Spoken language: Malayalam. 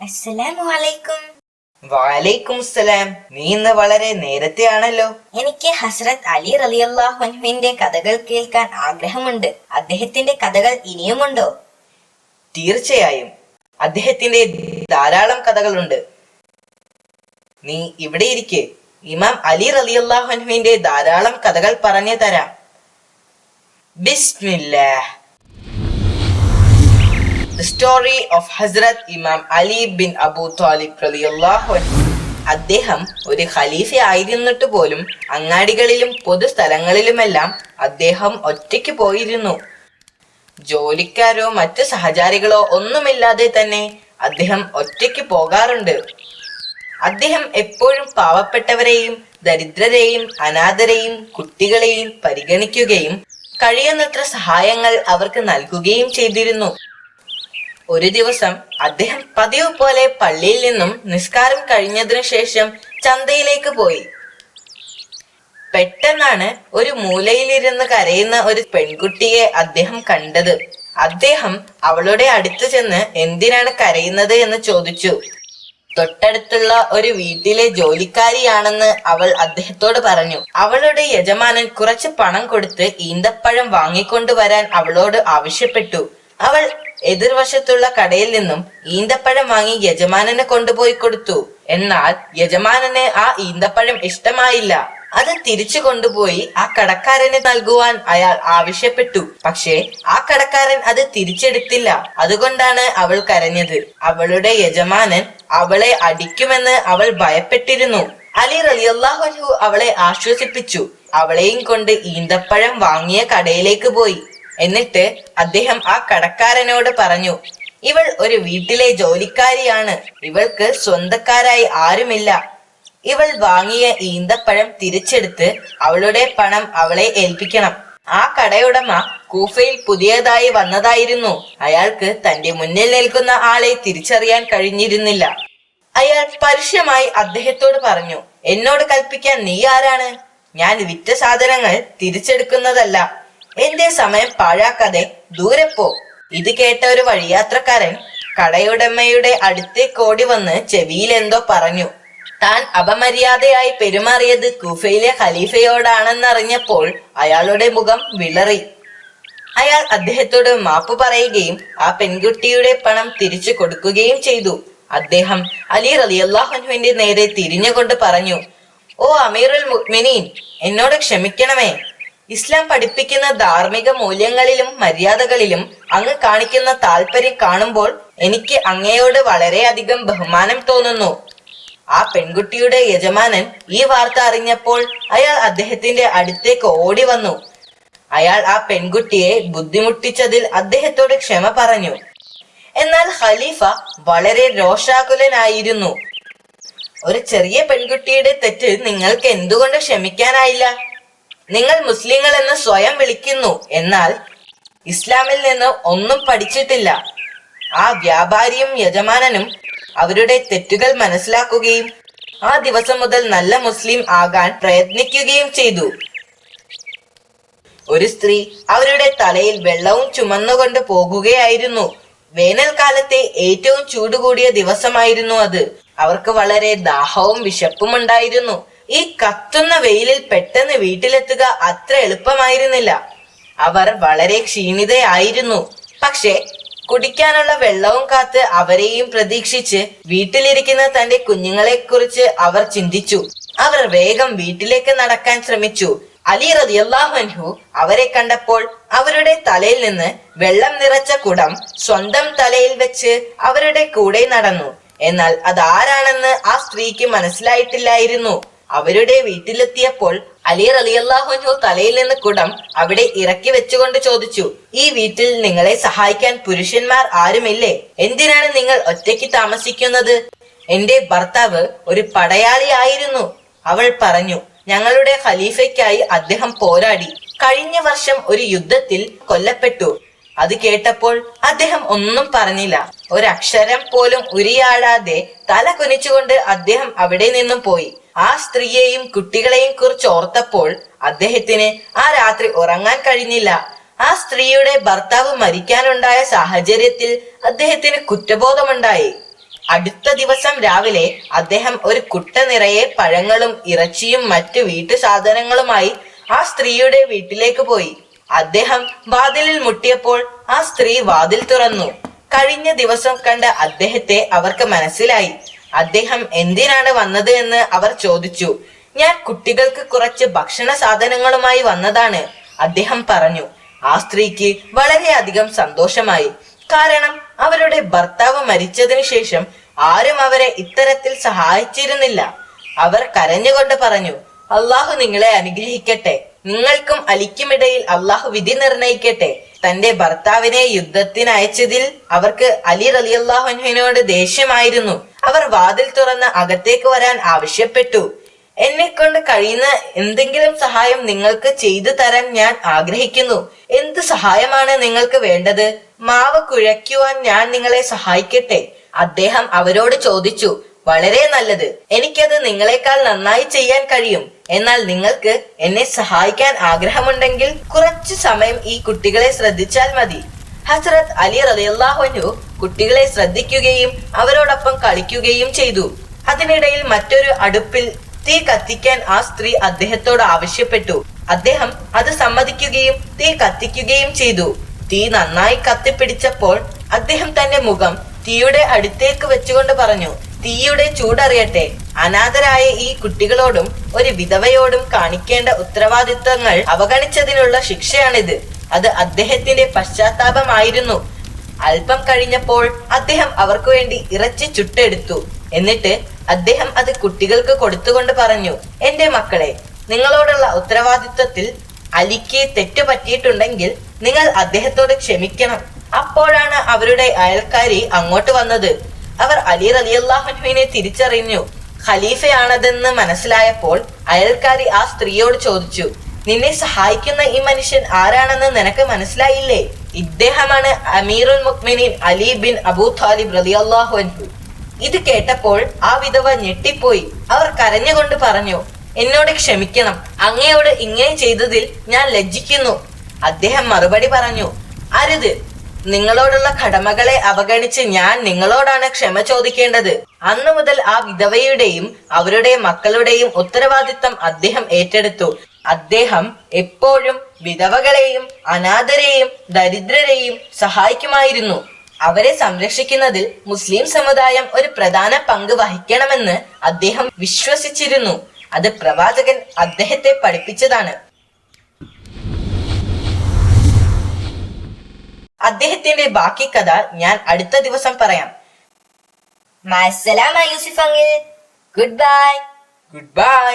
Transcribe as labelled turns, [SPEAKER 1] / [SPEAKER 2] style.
[SPEAKER 1] അസ്സലാമു അലൈക്കും.
[SPEAKER 2] വഅലൈക്കും സലാം. നീ ഇന്ന് വളരെ നേരത്തെയാണല്ലോ.
[SPEAKER 1] എനിക്ക് ഹസ്രത്ത് അലി റളിയല്ലാഹു അൻഹുവിന്റെ കഥകൾ കേൾക്കാൻ ആഗ്രഹമുണ്ട്. അദ്ദേഹത്തിന്റെ കഥകൾ ഇനിയുമുണ്ടോ?
[SPEAKER 2] തീർച്ചയായും അദ്ദേഹത്തിന്റെ ധാരാളം കഥകളുണ്ട്. നീ ഇവിടെ ഇരിക്കെ, ഇമാം അലി റളിയല്ലാഹു അൻഹുവിന്റെ ധാരാളം കഥകൾ പറഞ്ഞു തരാം. Bismillah. The story of Hazrat Imam Ali bin Abu Talib റളിയല്ലാഹു അൻഹു. അദ്ദേഹം ഒരു ഖലീഫ ആയിരുന്നിട്ട് പോലും അങ്ങാടികളിലും പൊതുസ്ഥലങ്ങളിലുമെല്ലാം അദ്ദേഹം ഒറ്റയ്ക്ക് പോയിരുന്നു. ജോലിക്കാരോ മറ്റു സഹചാരികളോ ഒന്നുമില്ലാതെ തന്നെ അദ്ദേഹം ഒറ്റയ്ക്ക് പോകാറുണ്ട്. അദ്ദേഹം എപ്പോഴും പാവപ്പെട്ടവരെയും ദരിദ്രരെയും അനാഥരെയും കുട്ടികളെയും പരിഗണിക്കുകയും കഴിയുന്നത്ര സഹായങ്ങൾ അവർക്ക് നൽകുകയും ചെയ്തിരുന്നു. ഒരു ദിവസം അദ്ദേഹം പതിവ് പോലെ പള്ളിയിൽ നിന്നും നിസ്കാരം കഴിഞ്ഞതിനു ശേഷം ചന്തയിലേക്ക് പോയി. പെട്ടെന്നാണ് ഒരു മൂലയിലിരുന്ന് കരയുന്ന ഒരു പെൺകുട്ടിയെ അദ്ദേഹം കണ്ടത്. അദ്ദേഹം അവളുടെ അടുത്ത് ചെന്ന് എന്തിനാണ് കരയുന്നത് എന്ന് ചോദിച്ചു. തൊട്ടടുത്തുള്ള ഒരു വീട്ടിലെ ജോലിക്കാരിയാണെന്ന് അവൾ അദ്ദേഹത്തോട് പറഞ്ഞു. അവളുടെ യജമാനൻ കുറച്ച് പണം കൊടുത്ത് ഈന്തപ്പഴം വാങ്ങിക്കൊണ്ടുവരാൻ അവളോട് ആവശ്യപ്പെട്ടു. അവൾ എതിർവശത്തുള്ള കടയിൽ നിന്നും ഈന്തപ്പഴം വാങ്ങി യജമാനന് കൊണ്ടുപോയി കൊടുത്തു. എന്നാൽ യജമാനന് ആ ഈന്തപ്പഴം ഇഷ്ടമായില്ല. അത് തിരിച്ചു കൊണ്ടുപോയി ആ കടക്കാരന് നൽകുവാൻ അയാൾ ആവശ്യപ്പെട്ടു. പക്ഷേ ആ കടക്കാരൻ അത് തിരിച്ചെടുത്തില്ല. അതുകൊണ്ടാണ് അവൾ കരഞ്ഞത്. അവളുടെ യജമാനൻ അവളെ അടിക്കുമെന്ന് അവൾ ഭയപ്പെട്ടിരുന്നു. അലി റളിയല്ലാഹു അൻഹു അവളെ ആശ്വസിപ്പിച്ചു. അവളെയും കൊണ്ട് ഈന്തപ്പഴം വാങ്ങിയ കടയിലേക്ക് പോയി. എന്നിട്ട് അദ്ദേഹം ആ കടക്കാരനോട് പറഞ്ഞു, ഇവൾ ഒരു വീട്ടിലെ ജോലിക്കാരിയാണ്. ഇവൾക്ക് സ്വന്തക്കാരായി ആരുമില്ല. ഇവൾ വാങ്ങിയ ഈന്തപ്പഴം തിരിച്ചെടുത്ത് അവളുടെ പണം അവളെ ഏൽപ്പിക്കണം. ആ കടയുടമ കൂഫയിൽ പുതിയതായി വന്നതായിരുന്നു. അയാൾക്ക് തന്റെ മുന്നിൽ നിൽക്കുന്ന ആളെ തിരിച്ചറിയാൻ കഴിഞ്ഞിരുന്നില്ല. അയാൾ പരുഷമായി അദ്ദേഹത്തോട് പറഞ്ഞു, എന്നോട് കൽപ്പിക്കാൻ നീ ആരാണ്? ഞാൻ വിറ്റ സാധനങ്ങൾ തിരിച്ചെടുക്കുന്നതല്ല. എന്റെ സമയം പാഴാക്കാതെ ദൂരെ പോ. ഇത് കേട്ട ഒരു വഴിയാത്രക്കാരൻ കടയുടമയുടെ അടുത്തേക്ക് ഓടി വന്ന് ചെവിയിൽ എന്തോ പറഞ്ഞു. താൻ അപമര്യാദയായി പെരുമാറിയത് കൂഫയിലെ ഖലീഫയോടാണെന്നറിഞ്ഞപ്പോൾ അയാളുടെ മുഖം വിളറി. അയാൾ അദ്ദേഹത്തോട് മാപ്പ് പറയുകയും ആ പെൺകുട്ടിയുടെ പണം തിരിച്ചു കൊടുക്കുകയും ചെയ്തു. അദ്ദേഹം അലി റളിയല്ലാഹു അൻഹുവിന്റെ നേരെ തിരിഞ്ഞുകൊണ്ട് പറഞ്ഞു, ഓ അമീറുൽ മുഅ്മിനീൻ, എന്നോട് ക്ഷമിക്കണമേ. ഇസ്ലാം പഠിപ്പിക്കുന്ന ധാർമ്മിക മൂല്യങ്ങളിലും മര്യാദകളിലും അങ്ങ് കാണിക്കുന്ന താല്പര്യം കാണുമ്പോൾ എനിക്ക് അങ്ങയോട് വളരെയധികം ബഹുമാനം തോന്നുന്നു. ആ പെൺകുട്ടിയുടെ യജമാനൻ ഈ വാർത്ത അറിഞ്ഞപ്പോൾ അയാൾ അദ്ദേഹത്തിന്റെ അടുത്തേക്ക് ഓടി വന്നു. അയാൾ ആ പെൺകുട്ടിയെ ബുദ്ധിമുട്ടിച്ചതിൽ അദ്ദേഹത്തോട് ക്ഷമ പറഞ്ഞു. എന്നാൽ ഖലീഫ വളരെ രോഷാകുലനായിരുന്നു. ഒരു ചെറിയ പെൺകുട്ടിയുടെ തെറ്റ് നിങ്ങൾക്ക് എന്തുകൊണ്ട് ക്ഷമിക്കാനായില്ല? നിങ്ങൾ മുസ്ലിങ്ങൾ എന്ന് സ്വയം വിളിക്കുന്നു, എന്നാൽ ഇസ്ലാമിൽ നിന്ന് ഒന്നും പഠിച്ചിട്ടില്ല. ആ വ്യാപാരിയും യജമാനനും അവരുടെ തെറ്റുകൾ മനസ്സിലാക്കുകയും ആ ദിവസം മുതൽ നല്ല മുസ്ലിം ആകാൻ പ്രയത്നിക്കുകയും ചെയ്തു. ഒരു സ്ത്രീ അവരുടെ തലയിൽ വെള്ളവും ചുമന്നുകൊണ്ട് പോകുകയായിരുന്നു. വേനൽക്കാലത്തെ ഏറ്റവും ചൂടുകൂടിയ ദിവസമായിരുന്നു അത്. അവർക്ക് വളരെ ദാഹവും വിശപ്പും ഉണ്ടായിരുന്നു. ഈ കത്തുന്ന വെയിലിൽ പെട്ടെന്ന് വീട്ടിലെത്തുക അത്ര എളുപ്പമായിരുന്നില്ല. അവർ വളരെ ക്ഷീണിതയായിരുന്നു. പക്ഷെ കുടിക്കാനുള്ള വെള്ളവും കാത്ത് അവരെയും പ്രതീക്ഷിച്ച് വീട്ടിലിരിക്കുന്ന തന്റെ കുഞ്ഞുങ്ങളെ കുറിച്ച് അവർ ചിന്തിച്ചു. അവർ വേഗം വീട്ടിലേക്ക് നടക്കാൻ ശ്രമിച്ചു. അലി റളിയല്ലാഹു അൻഹു അവരെ കണ്ടപ്പോൾ അവരുടെ തലയിൽ നിന്ന് വെള്ളം നിറച്ച കുടം സ്വന്തം തലയിൽ വെച്ച് അവരുടെ കൂടെ നടന്നു. എന്നാൽ അതാരാണെന്ന് ആ സ്ത്രീക്ക് മനസ്സിലായിട്ടില്ലായിരുന്നു. അവരുടെ വീട്ടിലെത്തിയപ്പോൾ അലി റളിയല്ലാഹു അൻഹു തലയിൽ നിന്ന് കുടം അവിടെ ഇറക്കി വെച്ചുകൊണ്ട് ചോദിച്ചു, ഈ വീട്ടിൽ നിങ്ങളെ സഹായിക്കാൻ പുരുഷന്മാർ ആരുമില്ലേ? എന്തിനാണ് നിങ്ങൾ ഒറ്റയ്ക്ക് താമസിക്കുന്നത്? എന്റെ ഭർത്താവ് ഒരു പടയാളി ആയിരുന്നു. അവൾ പറഞ്ഞു, ഞങ്ങളുടെ ഖലീഫയ്ക്കായി അദ്ദേഹം പോരാടി. കഴിഞ്ഞ വർഷം ഒരു യുദ്ധത്തിൽ കൊല്ലപ്പെട്ടു. അത് കേട്ടപ്പോൾ അദ്ദേഹം ഒന്നും പറഞ്ഞില്ല. ഒരക്ഷരം പോലും ഉരിയാടാതെ തല കുനിച്ചുകൊണ്ട് അദ്ദേഹം അവിടെ നിന്നും പോയി. ആ സ്ത്രീയെയും കുട്ടികളെയും കുറിച്ച് ഓർത്തപ്പോൾ അദ്ദേഹത്തിന് ആ രാത്രി ഉറങ്ങാൻ കഴിഞ്ഞില്ല. ആ സ്ത്രീയുടെ ഭർത്താവ് മരിക്കാനുണ്ടായ സാഹചര്യത്തിൽ അദ്ദേഹത്തിന് കുറ്റബോധമുണ്ടായി. അടുത്ത ദിവസം രാവിലെ അദ്ദേഹം ഒരു കുട്ട നിറയെ പഴങ്ങളും ഇറച്ചിയും മറ്റു വീട്ടു സാധനങ്ങളുമായി ആ സ്ത്രീയുടെ വീട്ടിലേക്ക് പോയി. അദ്ദേഹം വാതിലിൽ മുട്ടിയപ്പോൾ ആ സ്ത്രീ വാതിൽ തുറന്നു. കഴിഞ്ഞ ദിവസം കണ്ട അദ്ദേഹത്തെ അവർക്ക് മനസ്സിലായി. അദ്ദേഹം എന്തിനാണ് വന്നത് എന്ന് അവർ ചോദിച്ചു. ഞാൻ കുട്ടികൾക്ക് കുറച്ച് ഭക്ഷണ സാധനങ്ങളുമായി വന്നതാണ്, അദ്ദേഹം പറഞ്ഞു. ആ സ്ത്രീക്ക് വളരെയധികം സന്തോഷമായി. കാരണം അവരുടെ ഭർത്താവ് മരിച്ചതിനു ശേഷം ആരും അവരെ ഇത്തരത്തിൽ സഹായിച്ചിരുന്നില്ല. അവർ കരഞ്ഞുകൊണ്ട് പറഞ്ഞു, അള്ളാഹു നിങ്ങളെ അനുഗ്രഹിക്കട്ടെ, നിങ്ങൾക്കും അലിക്കുമിടയിൽ അള്ളാഹു വിധി നിർണയിക്കട്ടെ. തന്റെ ഭർത്താവിനെ യുദ്ധത്തിന് അയച്ചതിൽ അവർക്ക് അലി റളിയല്ലാഹു അൻഹുവിനോട് ദേഷ്യമായിരുന്നു. അവർ വാതിൽ തുറന്ന് അകത്തേക്ക് വരാൻ ആവശ്യപ്പെട്ടു. എന്നെ കൊണ്ട് കഴിയുന്ന എന്തെങ്കിലും സഹായം നിങ്ങൾക്ക് ചെയ്തു തരാൻ ഞാൻ ആഗ്രഹിക്കുന്നു. എന്ത് സഹായമാണ് നിങ്ങൾക്ക് വേണ്ടത്? മാവ് കുഴയ്ക്കുവാൻ ഞാൻ നിങ്ങളെ സഹായിക്കട്ടെ, അദ്ദേഹം അവരോട് ചോദിച്ചു. വളരെ നല്ലത്, എനിക്കത് നിങ്ങളെക്കാൾ നന്നായി ചെയ്യാൻ കഴിയും. എന്നാൽ നിങ്ങൾക്ക് എന്നെ സഹായിക്കാൻ ആഗ്രഹമുണ്ടെങ്കിൽ കുറച്ചു സമയം ഈ കുട്ടികളെ ശ്രദ്ധിച്ചാൽ മതി. ഹസ്രത്ത് അലി റളിയല്ലാഹു അൻഹു കുട്ടികളെ ശ്രദ്ധിക്കുകയും അവരോടൊപ്പം കളിക്കുകയും ചെയ്തു. അതിനിടയിൽ മറ്റൊരു അടുപ്പിൽ തീ കത്തിക്കാൻ ആ സ്ത്രീ അദ്ദേഹത്തോട് ആവശ്യപ്പെട്ടു. അദ്ദേഹം അത് സമ്മതിക്കുകയും തീ കത്തിക്കുകയും ചെയ്തു. തീ നന്നായി കത്തിപ്പിടിച്ചപ്പോൾ അദ്ദേഹം തന്റെ മുഖം തീയുടെ അടുത്തേക്ക് വെച്ചുകൊണ്ട് പറഞ്ഞു, തീയുടെ ചൂടറിയട്ടെ. അനാഥരായ ഈ കുട്ടികളോടും ഒരു വിധവയോടും കാണിക്കേണ്ട ഉത്തരവാദിത്തങ്ങൾ അവഗണിച്ചതിനുള്ള ശിക്ഷയാണിത്. അത് അദ്ദേഹത്തിന്റെ പശ്ചാത്താപമായിരുന്നു. അല്പം കഴിഞ്ഞപ്പോൾ അദ്ദേഹം അവർക്ക് വേണ്ടി ഇറച്ചി ചുട്ടെടുത്തു. എന്നിട്ട് അദ്ദേഹം അത് കുട്ടികൾക്ക് കൊടുത്തുകൊണ്ട് പറഞ്ഞു, എന്റെ മക്കളെ, നിങ്ങളോടുള്ള ഉത്തരവാദിത്വത്തിൽ അലിക്ക് തെറ്റു പറ്റിയിട്ടുണ്ടെങ്കിൽ നിങ്ങൾ അദ്ദേഹത്തോട് ക്ഷമിക്കണം. അപ്പോഴാണ് അവരുടെ അയൽക്കാരി അങ്ങോട്ട് വന്നത്. അവർ അലി റളിയല്ലാഹു അൻഹുവിനെ തിരിച്ചറിഞ്ഞു. ഖലീഫയാണതെന്ന് മനസ്സിലായപ്പോൾ അയൽക്കാരി ആ സ്ത്രീയോട് ചോദിച്ചു, നിന്നെ സഹായിക്കുന്ന ഈ മനുഷ്യൻ ആരാണെന്ന് നിനക്ക് മനസ്സിലായില്ലേ? ഇദ്ദേഹമാണ് അമീറുൽ മുഅ്മിനീൻ അലി ബിൻ അബൂ ത്വാലിബ് റളിയല്ലാഹു അൻഹു. ഇത് കേട്ടപ്പോൾ ആ വിധവ ഞെട്ടിപ്പോയി. അവർ കരഞ്ഞുകൊണ്ട് പറഞ്ഞു, എന്നോട് ക്ഷമിക്കണം, അങ്ങയോട് ഇങ്ങനെ ചെയ്തതിൽ ഞാൻ ലജ്ജിക്കുന്നു. അദ്ദേഹം മറുപടി പറഞ്ഞു, അരുത്, നിങ്ങളോടുള്ള കടമകളെ അവഗണിച്ച് ഞാൻ നിങ്ങളോടാണ് ക്ഷമ ചോദിക്കേണ്ടത്. അന്നു മുതൽ ആ വിധവയുടെയും അവരുടെ മക്കളുടെയും ഉത്തരവാദിത്തം അദ്ദേഹം ഏറ്റെടുത്തു. അദ്ദേഹം എപ്പോഴും വിധവകളെയും അനാഥരെയും ദരിദ്രരെയും സഹായിക്കുമായിരുന്നു. അവരെ സംരക്ഷിക്കുന്നതിൽ മുസ്ലിം സമുദായം ഒരു പ്രധാന പങ്ക് വഹിക്കണമെന്ന് അദ്ദേഹം വിശ്വസിച്ചിരുന്നു. അത് പ്രവാചകൻ അദ്ദേഹത്തെ പഠിപ്പിച്ചതാണ്. അദ്ദേഹത്തിന്റെ ബാക്കി കഥ ഞാൻ അടുത്ത ദിവസം പറയാം.
[SPEAKER 1] മഅസ്സലാമ Yusuf uncle. Goodbye.
[SPEAKER 2] Good bye.